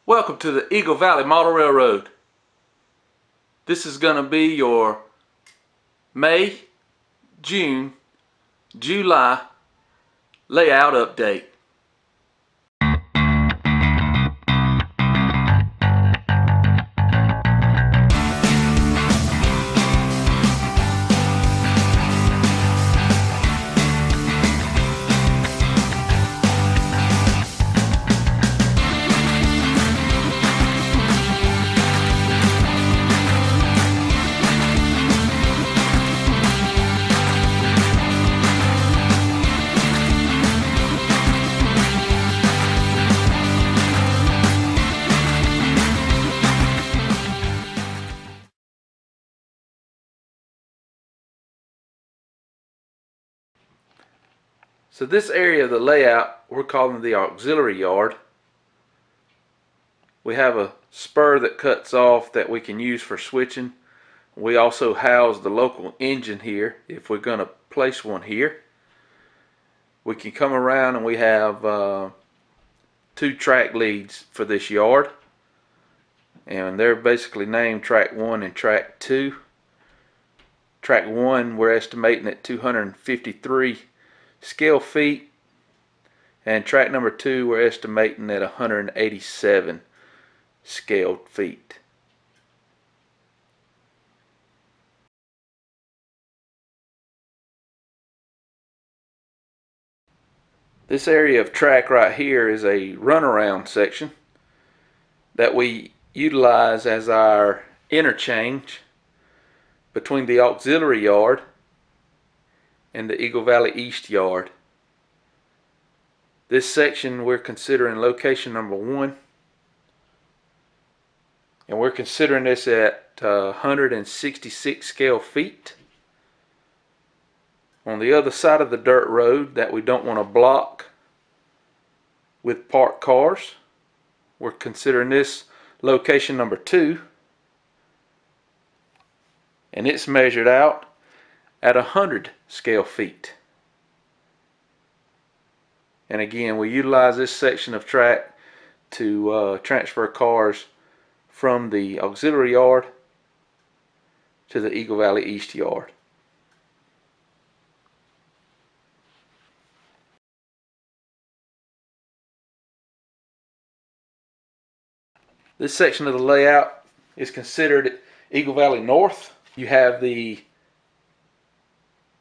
Welcome to the Eagle Valley Model Railroad. This is going to be your May, June, July layout update. So this area of the layout we're calling the auxiliary yard. We have a spur that cuts off that we can use for switching. We also house the local engine here if we're going to place one here. We can come around and we have two track leads for this yard, and they're basically named track 1 and track 2. Track 1 we're estimating at 253 scale feet, and track number 2 we're estimating at 187 scale feet. This area of track right here is a runaround section that we utilize as our interchange between the auxiliary yard and the Eagle Valley East yard. This section we're considering location number 1, and we're considering this at 166 scale feet. On the other side of the dirt road that we don't want to block with parked cars, we're considering this location number 2, and it's measured out at 100 scale feet. And again, we utilize this section of track to transfer cars from the auxiliary yard to the Eagle Valley East yard. This section of the layout is considered Eagle Valley North. You have the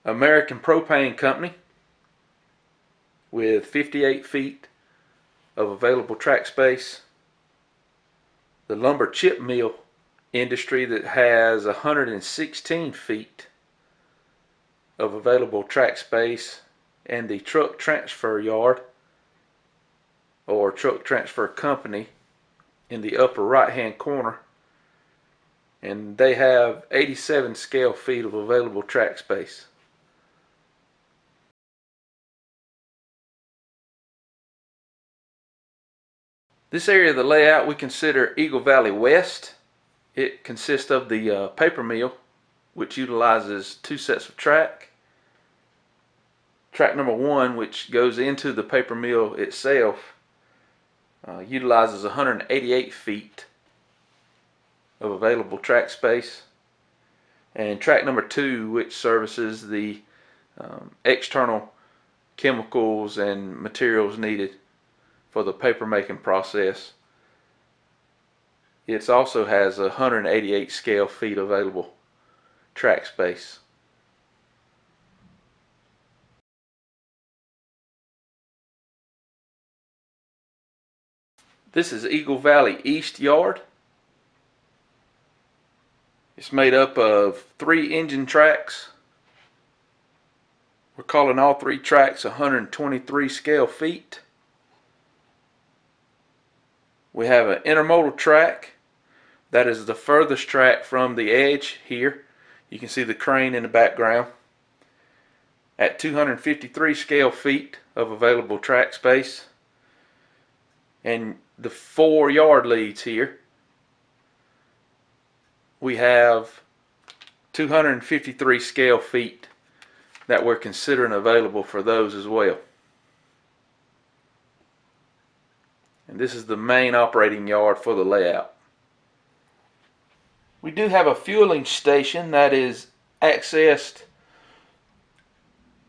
American Propane Company with 58 feet of available track space. The lumber chip mill industry that has 116 feet of available track space, and the truck transfer yard or truck transfer company in the upper right hand corner, and they have 87 scale feet of available track space. This area of the layout we consider Eagle Valley West. It consists of the paper mill, which utilizes 2 sets of track. Track number 1, which goes into the paper mill itself, utilizes 188 feet of available track space. And track number 2, which services the external chemicals and materials needed for the paper making process, it also has 188 scale feet available track space. This is Eagle Valley East yard. It's made up of 3 engine tracks. We're calling all 3 tracks 123 scale feet. We have an intermodal track that is the furthest track from the edge here. You can see the crane in the background at 253 scale feet of available track space. And the 4 yard leads here, we have 253 scale feet that we're considering available for those as well. And this is the main operating yard for the layout. We do have a fueling station that is accessed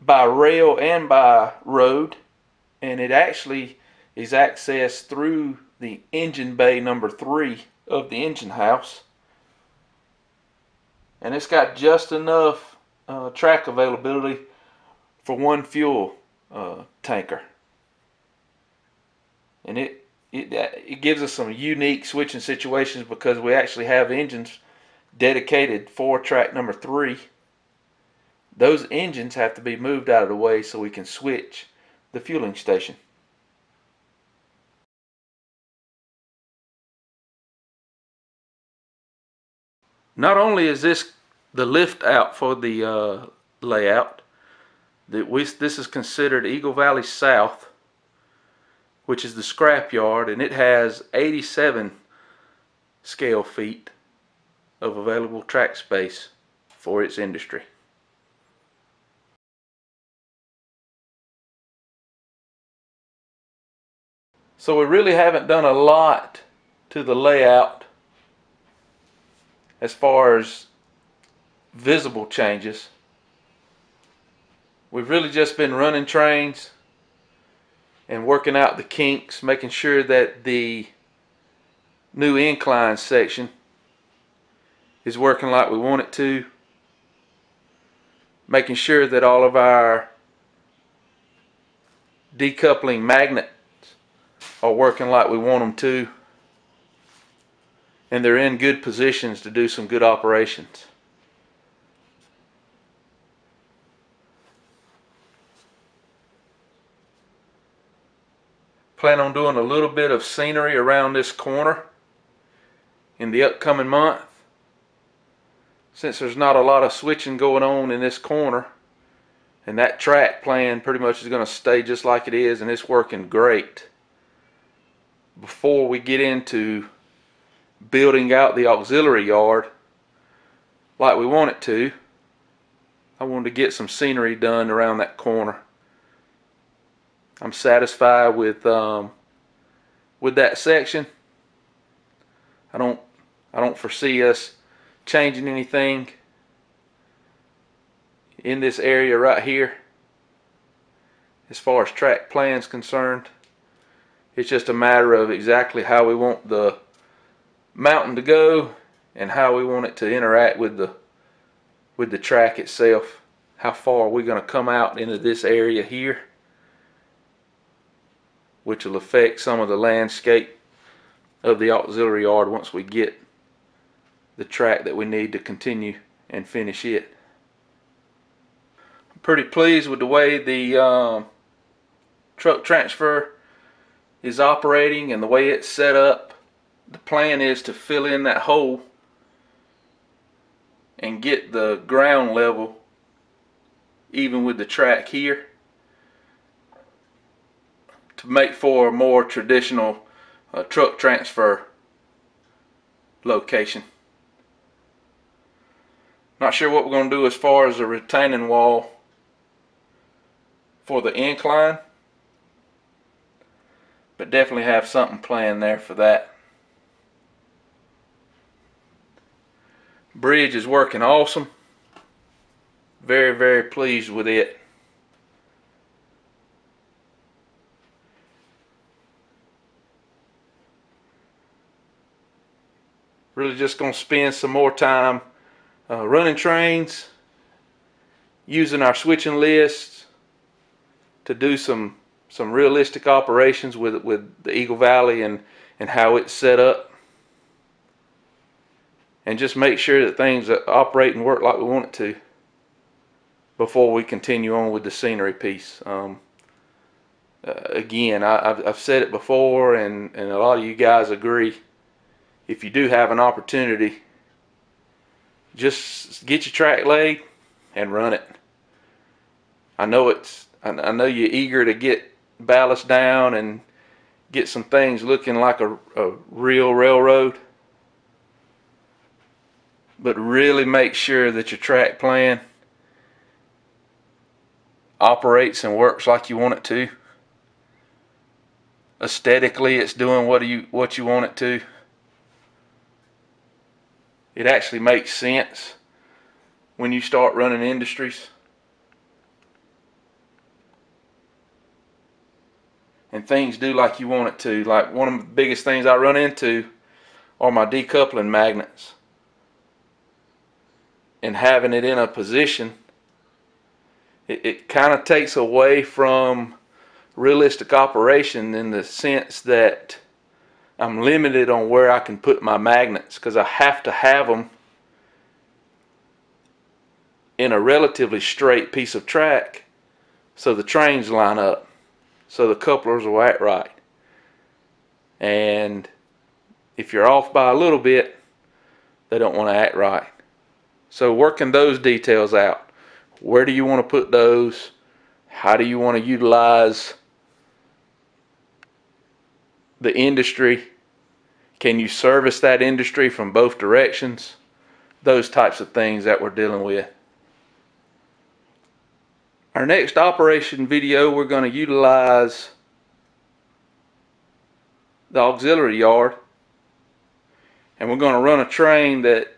by rail and by road, and it actually is accessed through the engine bay number 3 of the engine house, and it's got just enough track availability for one fuel tanker, and it gives us some unique switching situations because we actually have engines dedicated for track number 3. Those engines have to be moved out of the way so we can switch the fueling station. Not only is this the lift out for the layout, this is considered Eagle Valley South, which is the scrap yard, and it has 87 scale feet of available track space for its industry. So we really haven't done a lot to the layout as far as visible changes. We've really just been running trains and working out the kinks, making sure that the new incline section is working like we want it to, making sure that all of our decoupling magnets are working like we want them to, and they're in good positions to do some good operations. Plan on doing a little bit of scenery around this corner in the upcoming month. Since there's not a lot of switching going on in this corner, and that track plan pretty much is going to stay just like it is, and it's working great. Before we get into building out the auxiliary yard like we want it to, I wanted to get some scenery done around that corner. I'm satisfied with that section. I don't foresee us changing anything in this area right here as far as track plan's concerned. It's just a matter of exactly how we want the mountain to go and how we want it to interact with the track itself. How far are we going to come out into this area here, which will affect some of the landscape of the auxiliary yard once we get the track that we need to continue and finish it. I'm pretty pleased with the way the truck transfer is operating and the way it's set up. The plan is to fill in that hole and get the ground level even with the track here to make for a more traditional truck transfer location. Not sure what we're going to do as far as a retaining wall for the incline, but definitely have something planned there for that. Bridge is working awesome. Very, very pleased with it. Really just going to spend some more time running trains, using our switching lists to do some realistic operations with the Eagle Valley and how it's set up, and just make sure that things operate and work like we want it to before we continue on with the scenery piece. Again, I've said it before, and a lot of you guys agree. If you do have an opportunity, just get your track laid and run it. I know you're eager to get ballast down and get some things looking like a real railroad, but really make sure that your track plan operates and works like you want it to. aesthetically it's doing what you want it to. It actually makes sense when you start running industries. And things do like you want it to. Like, one of the biggest things I run into are my decoupling magnets. And having it in a position, it kind of takes away from realistic operation, in the sense that I'm limited on where I can put my magnets, because I have to have them in a relatively straight piece of track so the trains line up, so the couplers will act right. And if you're off by a little bit, they don't want to act right. So working those details out. Where do you want to put those? How do you want to utilize the industry? Can you service that industry from both directions? Those types of things that we're dealing with. Our next operation video, we're going to utilize the auxiliary yard, and we're going to run a train that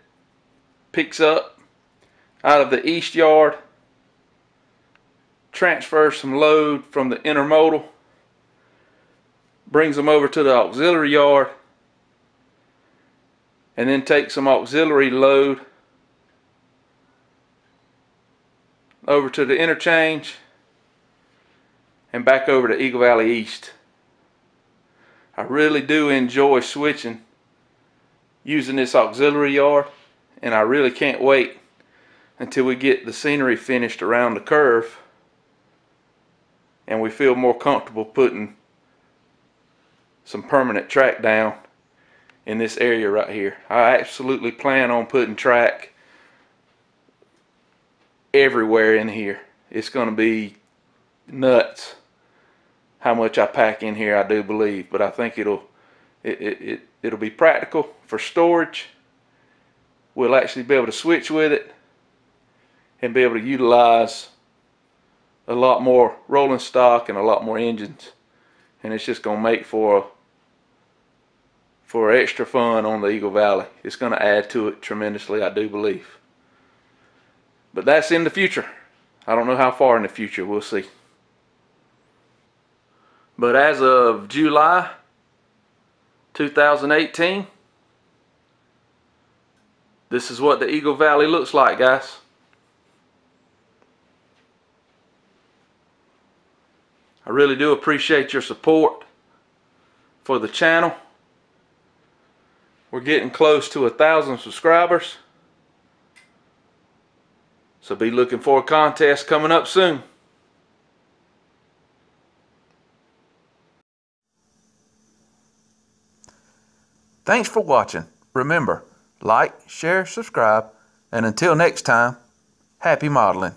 picks up out of the east yard, transfers some load from the intermodal, brings them over to the auxiliary yard, and then takes some auxiliary load over to the interchange and back over to Eagle Valley East. I really do enjoy switching using this auxiliary yard, and I really can't wait until we get the scenery finished around the curve and we feel more comfortable putting some permanent track down in this area right here. I absolutely plan on putting track everywhere in here. It's going to be nuts how much I pack in here, I do believe, but I think it'll be practical for storage. We'll actually be able to switch with it and be able to utilize a lot more rolling stock and a lot more engines, and it's just going to make for extra fun on the Eagle Valley. It's going to add to it tremendously, I do believe. But that's in the future. I don't know how far in the future, we'll see. But as of July 2018, this is what the Eagle Valley looks like, guys. I really do appreciate your support for the channel. We're getting close to 1,000 subscribers, so be looking for a contest coming up soon. Thanks for watching. Remember, like, share, subscribe, and until next time, happy modeling.